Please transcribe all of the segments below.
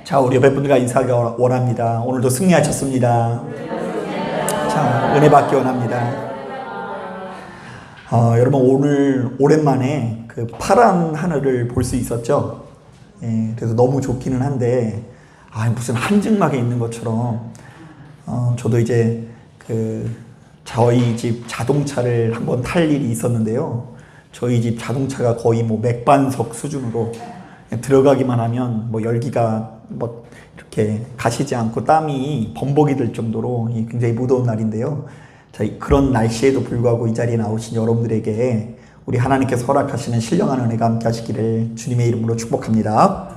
자, 우리 옆에 분들과 인사하기 원합니다. 오늘도 승리하셨습니다. 자, 은혜 받기 원합니다. 여러분, 오늘 오랜만에 그 파란 하늘을 볼 수 있었죠? 예, 그래서 너무 좋기는 한데, 무슨 한증막에 있는 것처럼, 저도 이제 저희 집 자동차를 한번 탈 일이 있었는데요. 저희 집 자동차가 거의 맥반석 수준으로 들어가기만 하면 열기가 이렇게 가시지 않고 땀이 범벅이 될 정도로 굉장히 무더운 날인데요. 자, 그런 날씨에도 불구하고 이 자리에 나오신 여러분들에게 우리 하나님께서 허락하시는 신령한 은혜가 함께 하시기를 주님의 이름으로 축복합니다.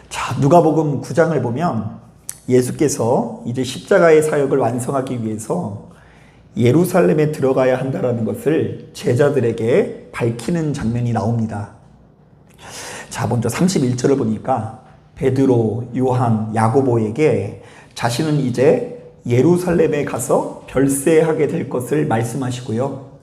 자, 누가복음 9장을 보면 예수께서 이제 십자가의 사역을 완성하기 위해서 예루살렘에 들어가야 한다는 것을 제자들에게 밝히는 장면이 나옵니다. 자, 먼저 31절을 보니까 베드로, 요한, 야고보에게 자신은 이제 예루살렘에 가서 별세하게 될 것을 말씀하시고요.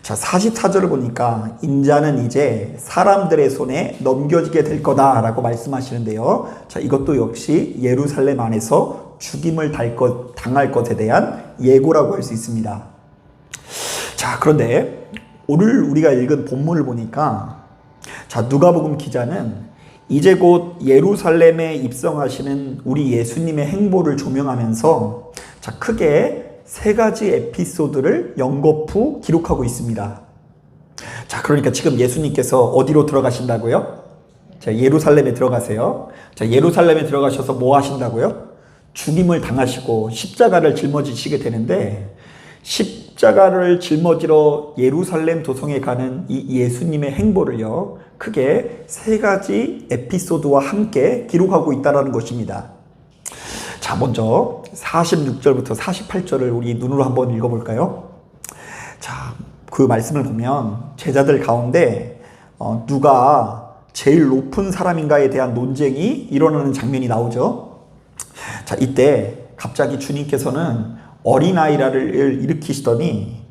자, 44절을 보니까 인자는 이제 사람들의 손에 넘겨지게 될 거다라고 말씀하시는데요. 자, 이것도 역시 예루살렘 안에서 죽임을 당할 것에 대한 예고라고 할 수 있습니다. 자, 그런데 오늘 우리가 읽은 본문을 보니까 자, 누가복음 기자는 이제 곧 예루살렘에 입성하시는 우리 예수님의 행보를 조명하면서 자, 크게 세 가지 에피소드를 연거푸 기록하고 있습니다. 자, 그러니까 지금 예수님께서 어디로 들어가신다고요? 자, 예루살렘에 들어가세요. 자, 예루살렘에 들어가셔서 뭐 하신다고요? 죽임을 당하시고 십자가를 짊어지시게 되는데, 십자가를 짊어지러 예루살렘 도성에 가는 이 예수님의 행보를요, 크게 세 가지 에피소드와 함께 기록하고 있다는 것입니다. 자, 먼저 46절부터 48절을 우리 눈으로 한번 읽어볼까요? 자, 그 말씀을 보면 제자들 가운데 누가 제일 높은 사람인가에 대한 논쟁이 일어나는 장면이 나오죠. 자, 이때 갑자기 주님께서는 어린아이를 일으키시더니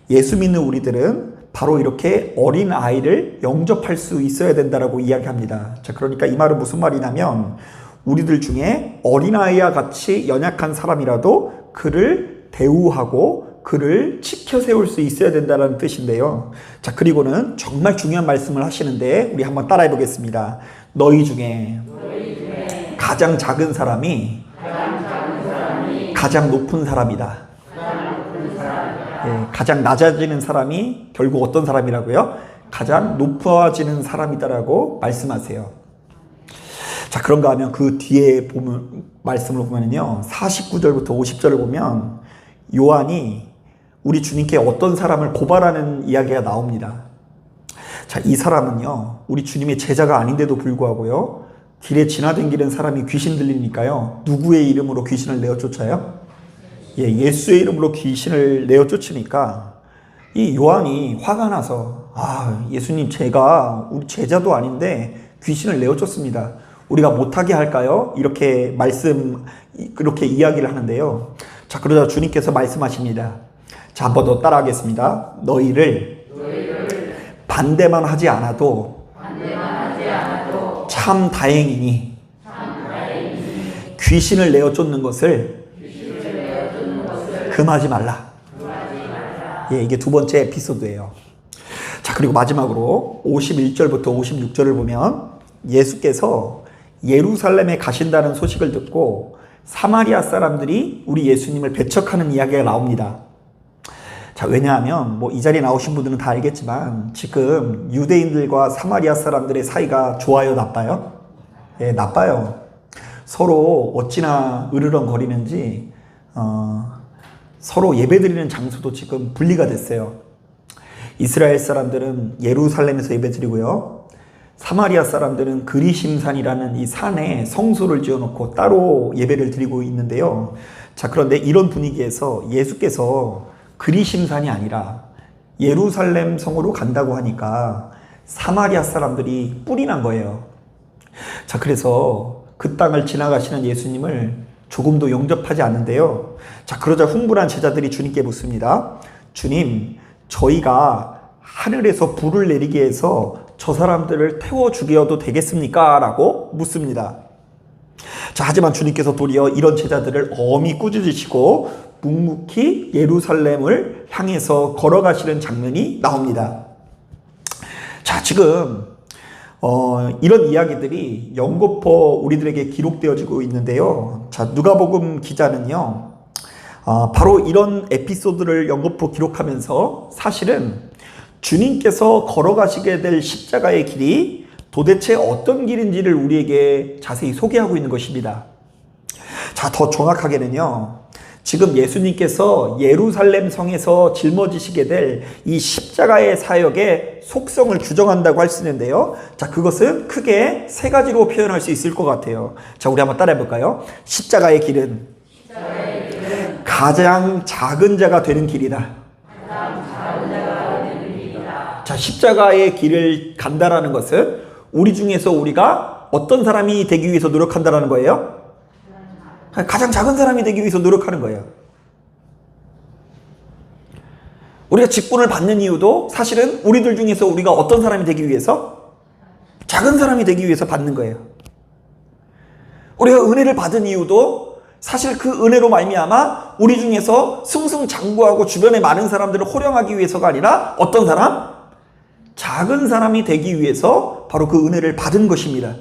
예수 믿는 우리들은 바로 이렇게 어린아이를 영접할 수 있어야 된다라고 이야기합니다. 자, 그러니까 이 말은 무슨 말이냐면 우리들 중에 어린아이와 같이 연약한 사람이라도 그를 대우하고 그를 지켜 세울 수 있어야 된다는 뜻인데요. 자, 그리고는 정말 중요한 말씀을 하시는데 우리 한번 따라해 보겠습니다. 너희 중에 가장 작은 사람이 가장 높은 사람이다. 예, 가장 낮아지는 사람이 결국 어떤 사람이라고요? 가장 높아지는 사람이다라고 말씀하세요. 자, 그런가 하면 그 뒤에 말씀을 보면요, 49절부터 50절을 보면 요한이 우리 주님께 어떤 사람을 고발하는 이야기가 나옵니다. 자, 이 사람은요, 우리 주님의 제자가 아닌데도 불구하고요, 길에 지나다니는 사람이 귀신 들리니까요, 누구의 이름으로 귀신을 내어 쫓아요? 예, 예수의 이름으로 귀신을 내어 쫓으니까 이 요한이 화가 나서 예수님, 제가 우리 제자도 아닌데 귀신을 내어 쫓습니다. 우리가 못하게 할까요? 이렇게 그렇게 이야기를 하는데요. 자, 그러자 주님께서 말씀하십니다. 자, 한번 더 따라하겠습니다. 너희를 반대만 하지 않아도 참 다행이니 귀신을 내어 쫓는 것을 금하지 말라. 예, 이게 두 번째 에피소드예요. 자, 그리고 마지막으로 51절부터 56절을 보면 예수께서 예루살렘에 가신다는 소식을 듣고 사마리아 사람들이 우리 예수님을 배척하는 이야기가 나옵니다. 자, 왜냐하면 이 자리에 나오신 분들은 다 알겠지만 지금 유대인들과 사마리아 사람들의 사이가 좋아요, 나빠요? 예, 나빠요. 서로 어찌나 으르렁거리는지 서로 예배드리는 장소도 지금 분리가 됐어요. 이스라엘 사람들은 예루살렘에서 예배드리고요, 사마리아 사람들은 그리심산이라는 이 산에 성소를 지어놓고 따로 예배를 드리고 있는데요. 자, 그런데 이런 분위기에서 예수께서 그리심산이 아니라 예루살렘 성으로 간다고 하니까 사마리아 사람들이 뿔이 난 거예요. 자, 그래서 그 땅을 지나가시는 예수님을 조금도 영접하지 않는데요. 자, 그러자 흥분한 제자들이 주님께 묻습니다. 주님, 저희가 하늘에서 불을 내리게 해서 저 사람들을 태워 죽여도 되겠습니까? 라고 묻습니다. 자, 하지만 주님께서 도리어 이런 제자들을 엄히 꾸짖으시고 묵묵히 예루살렘을 향해서 걸어가시는 장면이 나옵니다. 자, 지금 이런 이야기들이 연거푸 우리들에게 기록되어지고 있는데요. 자, 누가복음 기자는요, 바로 이런 에피소드를 연거푸 기록하면서 사실은 주님께서 걸어가시게 될 십자가의 길이 도대체 어떤 길인지를 우리에게 자세히 소개하고 있는 것입니다. 자, 더 정확하게는요, 지금 예수님께서 예루살렘 성에서 짊어지시게 될 이 십자가의 사역의 속성을 규정한다고 할 수 있는데요. 자, 그것은 크게 세 가지로 표현할 수 있을 것 같아요. 자, 우리 한번 따라해 볼까요? 십자가의 길은 가장 작은 자가 되는 길이다. 자, 십자가의 길을 간다라는 것은 우리 중에서 우리가 어떤 사람이 되기 위해서 노력한다라는 거예요? 가장 작은 사람이 되기 위해서 노력하는 거예요. 우리가 직분을 받는 이유도 사실은 우리들 중에서 우리가 어떤 사람이 되기 위해서? 작은 사람이 되기 위해서 받는 거예요. 우리가 은혜를 받은 이유도 사실 그 은혜로 말미암아 우리 중에서 승승장구하고 주변에 많은 사람들을 호령하기 위해서가 아니라 어떤 사람? 작은 사람이 되기 위해서 바로 그 은혜를 받은 것입니다.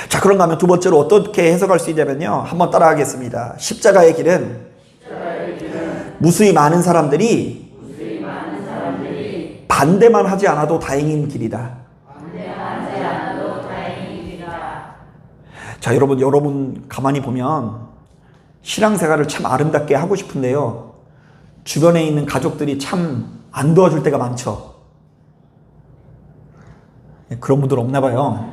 자, 그런가 하면 두 번째로 어떻게 해석할 수 있냐면요, 한번 따라 하겠습니다. 십자가의 길은 무수히 많은 사람들이 반대만 하지 않아도 다행인 길이다. 자, 여러분 가만히 보면 신앙생활을 참 아름답게 하고 싶은데요, 주변에 있는 가족들이 참 안 도와줄 때가 많죠. 그런 분들 없나 봐요.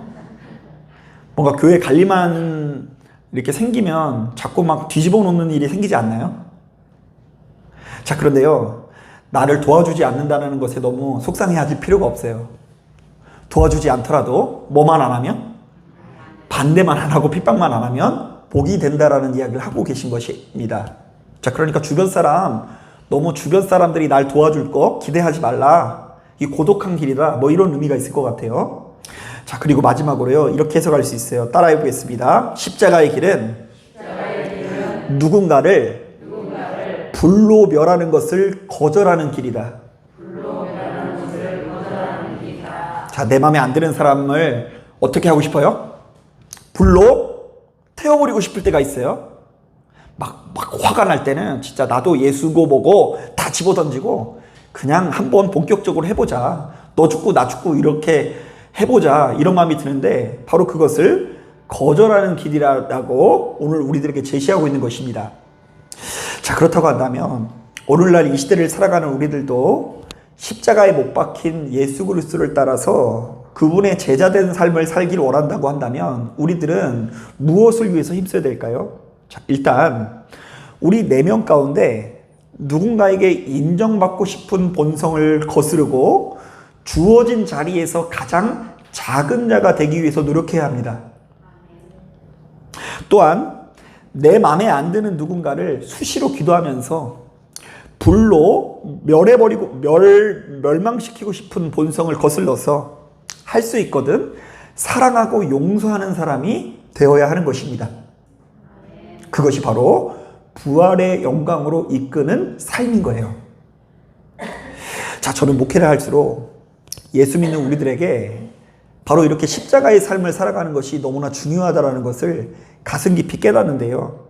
뭔가 교회 갈 일만 이렇게 생기면 자꾸 막 뒤집어 놓는 일이 생기지 않나요? 자, 그런데요, 나를 도와주지 않는다는 것에 너무 속상해하실 필요가 없어요. 도와주지 않더라도 뭐만 안 하면? 반대만 안 하고 핍박만 안 하면 복이 된다라는 이야기를 하고 계신 것입니다. 자, 그러니까 너무 주변 사람들이 날 도와줄 거 기대하지 말라. 이 고독한 길이다. 뭐 이런 의미가 있을 것 같아요. 자, 그리고 마지막으로요, 이렇게 해석할 수 있어요. 따라해 보겠습니다. 십자가의 길은 누군가를 불로 멸하는 것을 거절하는 길이다. 자, 내 마음에 안 드는 사람을 어떻게 하고 싶어요? 불로 태워버리고 싶을 때가 있어요. 막 화가 날 때는 진짜 나도 예수고 뭐고 다 집어던지고 그냥 한번 본격적으로 해보자. 너 죽고 나 죽고 이렇게 해보자. 이런 마음이 드는데 바로 그것을 거절하는 길이라고 오늘 우리들에게 제시하고 있는 것입니다. 자, 그렇다고 한다면 오늘날 이 시대를 살아가는 우리들도 십자가에 못 박힌 예수 그리스도를 따라서 그분의 제자된 삶을 살기를 원한다고 한다면 우리들은 무엇을 위해서 힘써야 될까요? 자, 일단 우리 4명 가운데 누군가에게 인정받고 싶은 본성을 거스르고 주어진 자리에서 가장 작은 자가 되기 위해서 노력해야 합니다. 또한 내 마음에 안 드는 누군가를 수시로 기도하면서 불로 멸망시키고 싶은 본성을 거슬러서 할 수 있거든 사랑하고 용서하는 사람이 되어야 하는 것입니다. 그것이 바로 부활의 영광으로 이끄는 삶인 거예요. 자, 저는 목회를 할수록 예수 믿는 우리들에게 바로 이렇게 십자가의 삶을 살아가는 것이 너무나 중요하다는 것을 가슴 깊이 깨닫는데요.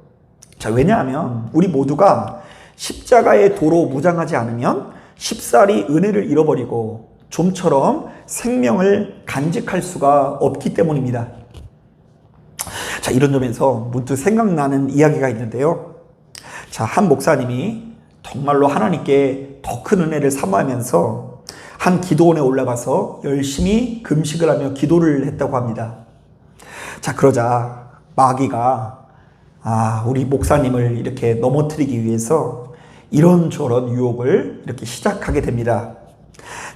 자, 왜냐하면 우리 모두가 십자가의 도로 무장하지 않으면 쉽사리 은혜를 잃어버리고 좀처럼 생명을 간직할 수가 없기 때문입니다. 자, 이런 점에서 문득 생각나는 이야기가 있는데요. 자, 한 목사님이 정말로 하나님께 더 큰 은혜를 사모하면서 한 기도원에 올라가서 열심히 금식을 하며 기도를 했다고 합니다. 자, 그러자 마귀가 우리 목사님을 이렇게 넘어뜨리기 위해서 이런저런 유혹을 이렇게 시작하게 됩니다.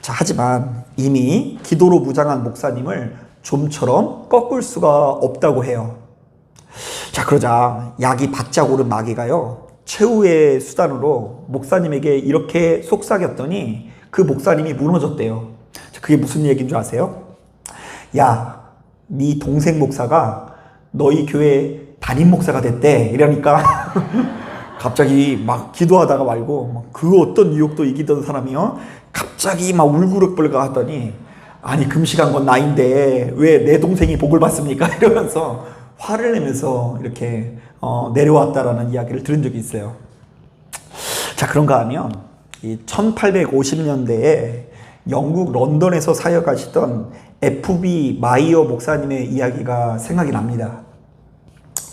자, 하지만 이미 기도로 무장한 목사님을 좀처럼 꺾을 수가 없다고 해요. 자, 그러자 약이 바짝 오른 마귀가요, 최후의 수단으로 목사님에게 이렇게 속삭였더니 그 목사님이 무너졌대요. 그게 무슨 얘기인 줄 아세요? 야, 네 동생 목사가 너희 교회 담임 목사가 됐대. 이러니까 갑자기 막 기도하다가 말고 그 어떤 유혹도 이기던 사람이요, 갑자기 막 울그럭불가 하더니, 아니 금식한 건 나인데 왜 내 동생이 복을 받습니까? 이러면서 화를 내면서 이렇게 내려왔다라는 이야기를 들은 적이 있어요. 자, 그런가 하면 이 1850년대에 영국 런던에서 사역하시던 F.B. 마이어 목사님의 이야기가 생각이 납니다.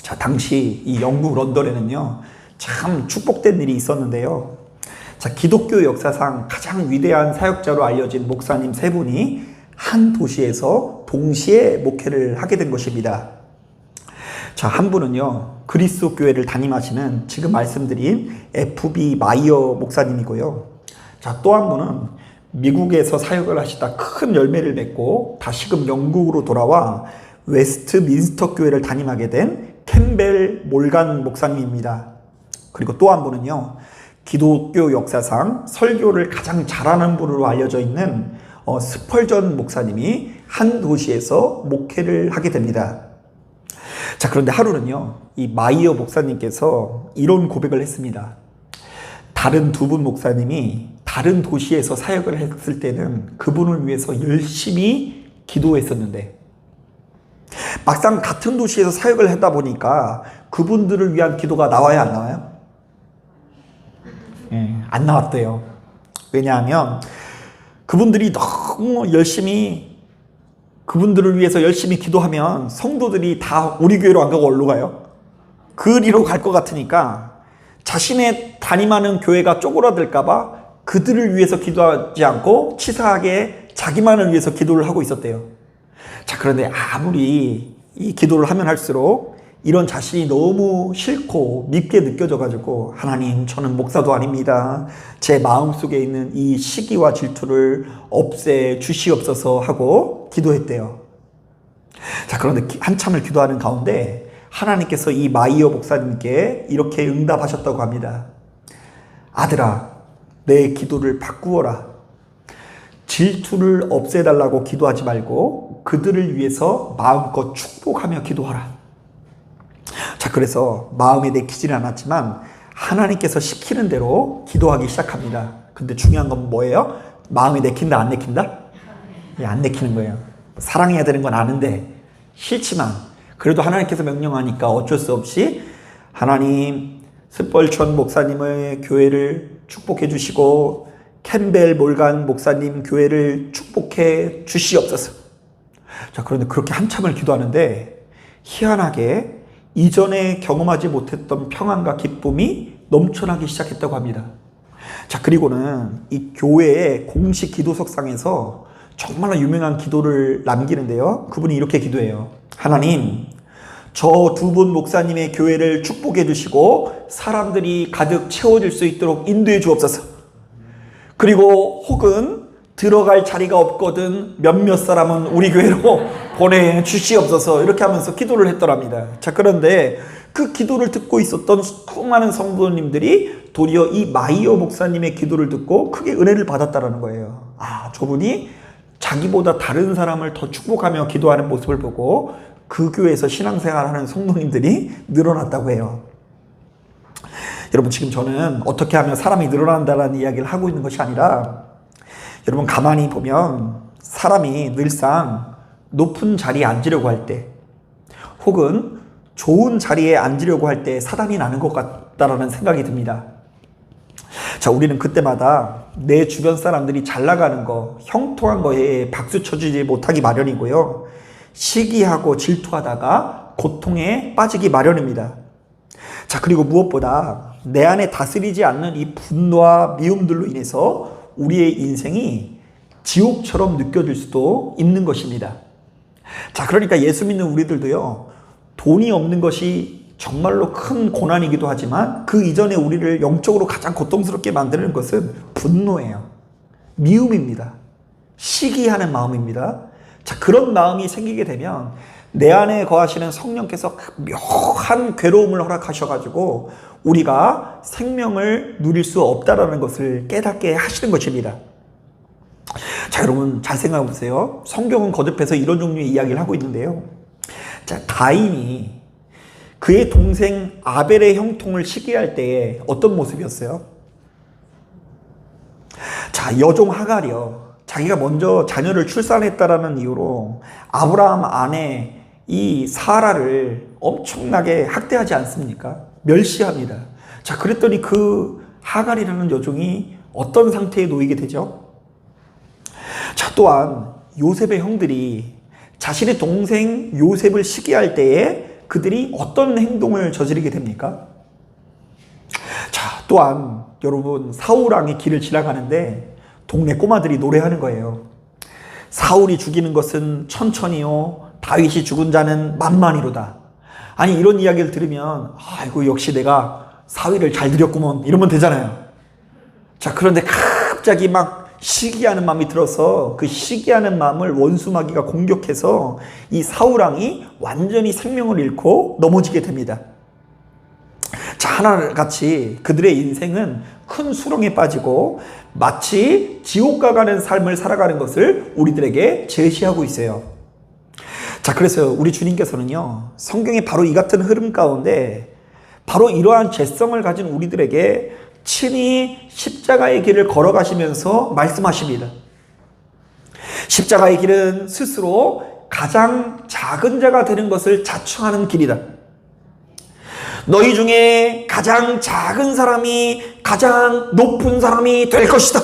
자, 당시 이 영국 런던에는요, 참 축복된 일이 있었는데요. 자, 기독교 역사상 가장 위대한 사역자로 알려진 목사님 세 분이 한 도시에서 동시에 목회를 하게 된 것입니다. 자, 한 분은요, 그리스도 교회를 담임하시는 지금 말씀드린 F.B. 마이어 목사님이고요. 자, 또 한 분은 미국에서 사역을 하시다 큰 열매를 맺고 다시금 영국으로 돌아와 웨스트민스터 교회를 담임하게 된 캠벨 몰간 목사님입니다. 그리고 또 한 분은요, 기독교 역사상 설교를 가장 잘하는 분으로 알려져 있는 스펄전 목사님이 한 도시에서 목회를 하게 됩니다. 자, 그런데 하루는요, 이 마이어 목사님께서 이런 고백을 했습니다. 다른 두 분 목사님이 다른 도시에서 사역을 했을 때는 그분을 위해서 열심히 기도했었는데, 막상 같은 도시에서 사역을 하다 보니까 그분들을 위한 기도가 나와요, 안 나와요? 안 나왔대요. 왜냐하면 그분들이 너무 열심히 그분들을 위해서 열심히 기도하면 성도들이 다 우리 교회로 안 가고 어디로 가요? 그리로 갈 것 같으니까 자신의 담임하는 교회가 쪼그라들까봐 그들을 위해서 기도하지 않고 치사하게 자기만을 위해서 기도를 하고 있었대요. 자, 그런데 아무리 이 기도를 하면 할수록 이런 자신이 너무 싫고 밉게 느껴져가지고, 하나님, 저는 목사도 아닙니다. 제 마음속에 있는 이 시기와 질투를 없애 주시옵소서 하고 기도했대요. 자, 그런데 한참을 기도하는 가운데 하나님께서 이 마이어 목사님께 이렇게 응답하셨다고 합니다. 아들아, 내 기도를 바꾸어라. 질투를 없애달라고 기도하지 말고 그들을 위해서 마음껏 축복하며 기도하라. 자, 그래서 마음에 내키지는 않았지만 하나님께서 시키는 대로 기도하기 시작합니다. 근데 중요한 건 뭐예요? 마음에 내킨다, 안 내킨다? 안 내키는 거예요. 사랑해야 되는 건 아는데 싫지만 그래도 하나님께서 명령하니까 어쩔 수 없이, 하나님, 스펄전 목사님의 교회를 축복해 주시고 캠벨 몰간 목사님 교회를 축복해 주시옵소서. 자, 그런데 그렇게 한참을 기도하는데 희한하게 이전에 경험하지 못했던 평안과 기쁨이 넘쳐나기 시작했다고 합니다. 자, 그리고는 이 교회의 공식 기도석상에서 정말로 유명한 기도를 남기는데요. 그분이 이렇게 기도해요. 하나님, 저 두 분 목사님의 교회를 축복해 주시고 사람들이 가득 채워질 수 있도록 인도해 주옵소서. 그리고 혹은 들어갈 자리가 없거든 몇몇 사람은 우리 교회로 보내주시옵소서, 이렇게 하면서 기도를 했더랍니다. 자, 그런데 그 기도를 듣고 있었던 수많은 성도님들이 도리어 이 마이어 목사님의 기도를 듣고 크게 은혜를 받았다는 거예요. 아, 저분이 자기보다 다른 사람을 더 축복하며 기도하는 모습을 보고 그 교회에서 신앙생활하는 성도님들이 늘어났다고 해요. 여러분, 지금 저는 어떻게 하면 사람이 늘어난다는 이야기를 하고 있는 것이 아니라, 여러분 가만히 보면 사람이 늘상 높은 자리에 앉으려고 할 때, 혹은 좋은 자리에 앉으려고 할 때 사단이 나는 것 같다라는 생각이 듭니다. 자, 우리는 그때마다 내 주변 사람들이 잘 나가는 거, 형통한 거에 박수 쳐주지 못하기 마련이고요, 시기하고 질투하다가 고통에 빠지기 마련입니다. 자, 그리고 무엇보다 내 안에 다스리지 않는 이 분노와 미움들로 인해서 우리의 인생이 지옥처럼 느껴질 수도 있는 것입니다. 자, 그러니까 예수 믿는 우리들도요, 돈이 없는 것이 정말로 큰 고난이기도 하지만 그 이전에 우리를 영적으로 가장 고통스럽게 만드는 것은 분노예요. 미움입니다. 시기하는 마음입니다. 자, 그런 마음이 생기게 되면 내 안에 거하시는 성령께서 묘한 괴로움을 허락하셔가지고 우리가 생명을 누릴 수 없다라는 것을 깨닫게 하시는 것입니다. 자, 여러분 잘 생각해 보세요. 성경은 거듭해서 이런 종류의 이야기를 하고 있는데요. 자, 가인이 그의 동생 아벨의 형통을 시기할 때에 어떤 모습이었어요? 자, 여종 하갈이요. 자기가 먼저 자녀를 출산했다라는 이유로 아브라함 아내 이 사라를 엄청나게 학대하지 않습니까? 멸시합니다. 자, 그랬더니 그 하갈이라는 여종이 어떤 상태에 놓이게 되죠? 자, 또한 요셉의 형들이 자신의 동생 요셉을 시기할 때에 그들이 어떤 행동을 저지르게 됩니까? 자, 또한 여러분 사울왕의 길을 지나가는데 동네 꼬마들이 노래하는 거예요. 사울이 죽이는 것은 천천히요, 다윗이 죽은 자는 만만히로다. 아니, 이런 이야기를 들으면 아이고 역시 내가 사위를 잘 들였구먼 이러면 되잖아요. 자, 그런데 갑자기 막 시기하는 마음이 들어서 그 시기하는 마음을 원수마귀가 공격해서 이 사울왕이 완전히 생명을 잃고 넘어지게 됩니다. 자, 하나같이 그들의 인생은 큰 수렁에 빠지고 마치 지옥가 가는 삶을 살아가는 것을 우리들에게 제시하고 있어요. 자, 그래서 우리 주님께서는요, 성경에 바로 이 같은 흐름 가운데 바로 이러한 죄성을 가진 우리들에게 친히 십자가의 길을 걸어가시면서 말씀하십니다. 십자가의 길은 스스로 가장 작은 자가 되는 것을 자처하는 길이다. 너희 중에 가장 작은 사람이 가장 높은 사람이 될 것이다.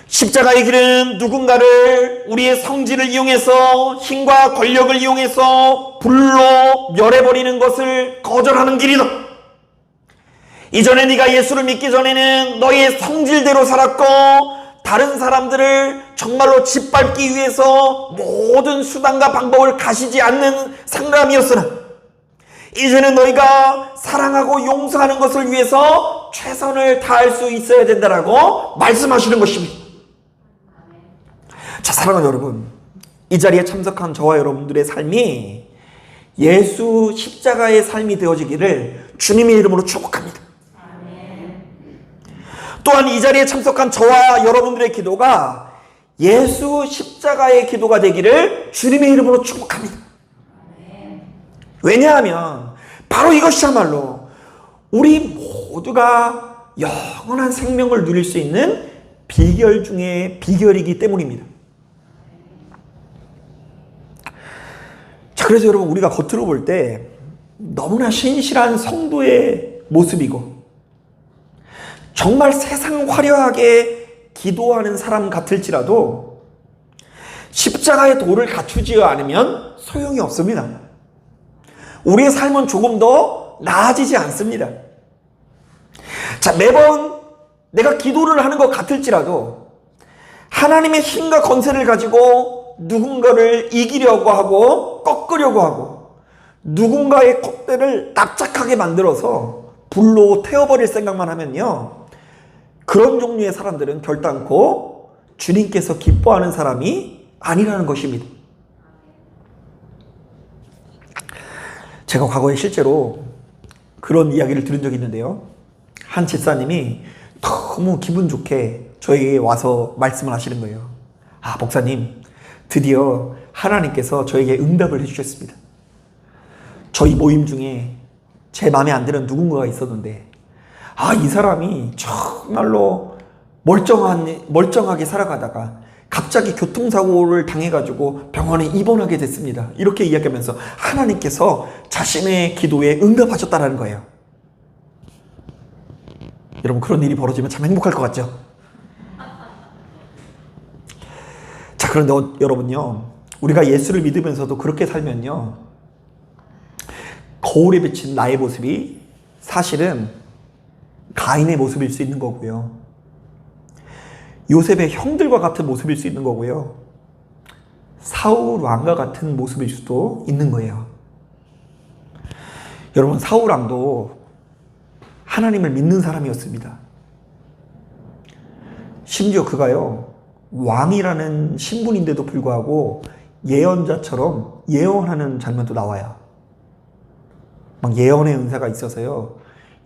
십자가의 길은 누군가를 우리의 성질을 이용해서 힘과 권력을 이용해서 불로 멸해버리는 것을 거절하는 길이다. 이전에 네가 예수를 믿기 전에는 너의 성질대로 살았고 다른 사람들을 정말로 짓밟기 위해서 모든 수단과 방법을 가시지 않는 사람이었으나 이제는 너희가 사랑하고 용서하는 것을 위해서 최선을 다할 수 있어야 된다라고 말씀하시는 것입니다. 자, 사랑하는 여러분, 이 자리에 참석한 저와 여러분들의 삶이 예수 십자가의 삶이 되어지기를 주님의 이름으로 축복합니다. 또한 이 자리에 참석한 저와 여러분들의 기도가 예수 십자가의 기도가 되기를 주님의 이름으로 축복합니다. 왜냐하면 바로 이것이야말로 우리 모두가 영원한 생명을 누릴 수 있는 비결 중에 비결이기 때문입니다. 자, 그래서 여러분, 우리가 겉으로 볼 때 너무나 신실한 성도의 모습이고 정말 세상 화려하게 기도하는 사람 같을지라도 십자가의 도를 갖추지 않으면 소용이 없습니다. 우리의 삶은 조금 더 나아지지 않습니다. 자, 매번 내가 기도를 하는 것 같을지라도 하나님의 힘과 권세를 가지고 누군가를 이기려고 하고 꺾으려고 하고 누군가의 콧대를 납작하게 만들어서 불로 태워버릴 생각만 하면요, 그런 종류의 사람들은 결단코 주님께서 기뻐하는 사람이 아니라는 것입니다. 제가 과거에 실제로 그런 이야기를 들은 적이 있는데요. 한 집사님이 너무 기분 좋게 저에게 와서 말씀을 하시는 거예요. 아, 목사님, 드디어 하나님께서 저에게 응답을 해주셨습니다. 저희 모임 중에 제 마음에 안 드는 누군가가 있었는데 이 사람이 정말로 멀쩡하게 살아가다가 갑자기 교통사고를 당해가지고 병원에 입원하게 됐습니다. 이렇게 이야기하면서 하나님께서 자신의 기도에 응답하셨다는 거예요. 여러분, 그런 일이 벌어지면 참 행복할 것 같죠? 자, 그런데 여러분요, 우리가 예수를 믿으면서도 그렇게 살면요, 거울에 비친 나의 모습이 사실은 가인의 모습일 수 있는 거고요, 요셉의 형들과 같은 모습일 수 있는 거고요, 사울 왕과 같은 모습일 수도 있는 거예요. 여러분, 사울 왕도 하나님을 믿는 사람이었습니다. 심지어 그가요, 왕이라는 신분인데도 불구하고 예언자처럼 예언하는 장면도 나와요. 막 예언의 은사가 있어서요,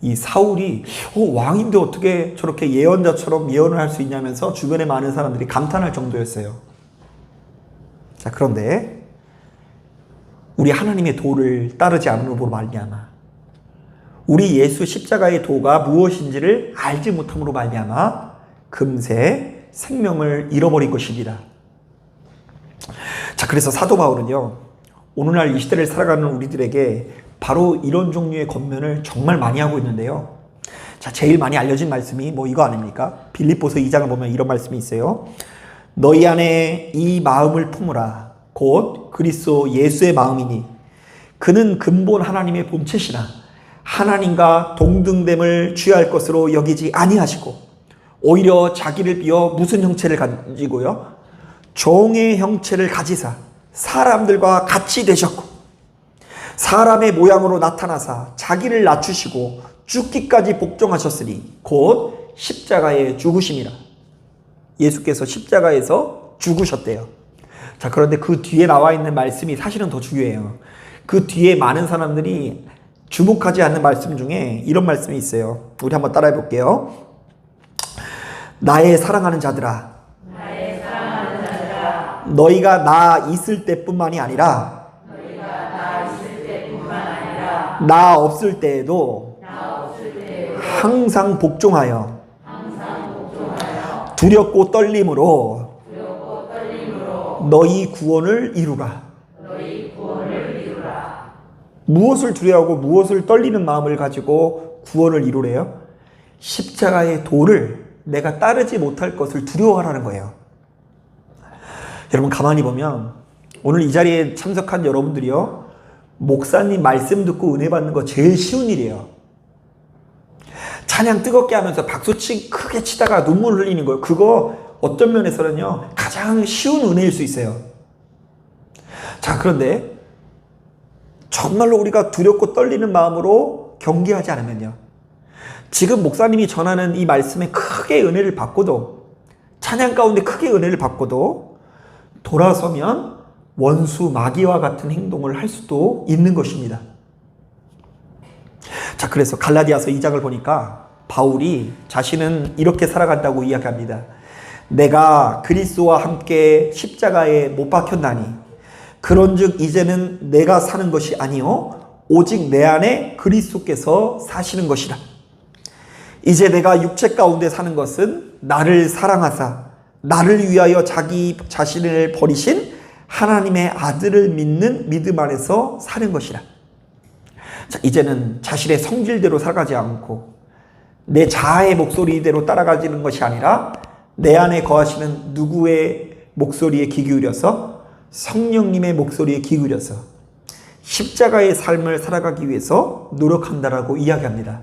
이 사울이 왕인데 어떻게 저렇게 예언자처럼 예언을 할 수 있냐면서 주변에 많은 사람들이 감탄할 정도였어요. 자, 그런데 우리 하나님의 도를 따르지 않음으로 말미암아, 우리 예수 십자가의 도가 무엇인지를 알지 못함으로 말미암아 금세 생명을 잃어버린 것입니다. 자, 그래서 사도 바울은요, 오늘날 이 시대를 살아가는 우리들에게 바로 이런 종류의 권면을 정말 많이 하고 있는데요. 자, 제일 많이 알려진 말씀이 뭐 이거 아닙니까? 빌립보서 2장을 보면 이런 말씀이 있어요. 너희 안에 이 마음을 품으라. 곧 그리스도 예수의 마음이니 그는 근본 하나님의 본체시나 하나님과 동등됨을 취할 것으로 여기지 아니하시고 오히려 자기를 비어 무슨 형체를 가지고요? 종의 형체를 가지사 사람들과 같이 되셨고 사람의 모양으로 나타나사 자기를 낮추시고 죽기까지 복종하셨으니 곧 십자가에 죽으심이라. 예수께서 십자가에서 죽으셨대요. 자, 그런데 그 뒤에 나와 있는 말씀이 사실은 더 중요해요. 그 뒤에 많은 사람들이 주목하지 않는 말씀 중에 이런 말씀이 있어요. 우리 한번 따라해 볼게요. 나의 사랑하는 자들아, 너희가 나 있을 때뿐만이 아니라 나 없을 때에도 항상 복종하여 두렵고 떨림으로 너희 구원을 이루라. 무엇을 두려워하고 무엇을 떨리는 마음을 가지고 구원을 이루래요? 십자가의 도를 내가 따르지 못할 것을 두려워하라는 거예요. 여러분, 가만히 보면 오늘 이 자리에 참석한 여러분들이요, 목사님 말씀 듣고 은혜 받는 거 제일 쉬운 일이에요. 찬양 뜨겁게 하면서 박수 크게 치다가 눈물 흘리는 거예요. 그거 어떤 면에서는요, 가장 쉬운 은혜일 수 있어요. 자, 그런데 정말로 우리가 두렵고 떨리는 마음으로 경계하지 않으면요, 지금 목사님이 전하는 이 말씀에 크게 은혜를 받고도, 찬양 가운데 크게 은혜를 받고도 돌아서면 원수 마귀와 같은 행동을 할 수도 있는 것입니다. 자, 그래서 갈라디아서 2장을 보니까 바울이 자신은 이렇게 살아간다고 이야기합니다. 내가 그리스도와 함께 십자가에 못 박혔나니 그런즉 이제는 내가 사는 것이 아니요 오직 내 안에 그리스도께서 사시는 것이라. 이제 내가 육체 가운데 사는 것은 나를 사랑하사 나를 위하여 자기 자신을 버리신 하나님의 아들을 믿는 믿음 안에서 사는 것이라. 자, 이제는 자신의 성질대로 살아가지 않고 내 자아의 목소리대로 따라가지는 것이 아니라 내 안에 거하시는 누구의 목소리에 귀 기울여서 성령님의 목소리에 귀 기울여서 십자가의 삶을 살아가기 위해서 노력한다라고 이야기합니다.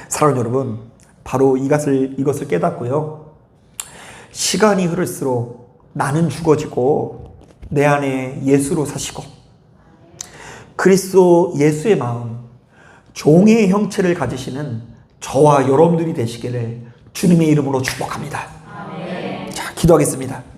사랑하는 여러분, 바로 이것을 깨닫고요, 시간이 흐를수록 나는 죽어지고 내 안에 예수로 사시고 그리스도 예수의 마음, 종의 형체를 가지시는 저와 여러분들이 되시기를 주님의 이름으로 축복합니다. 아멘. 자, 기도하겠습니다.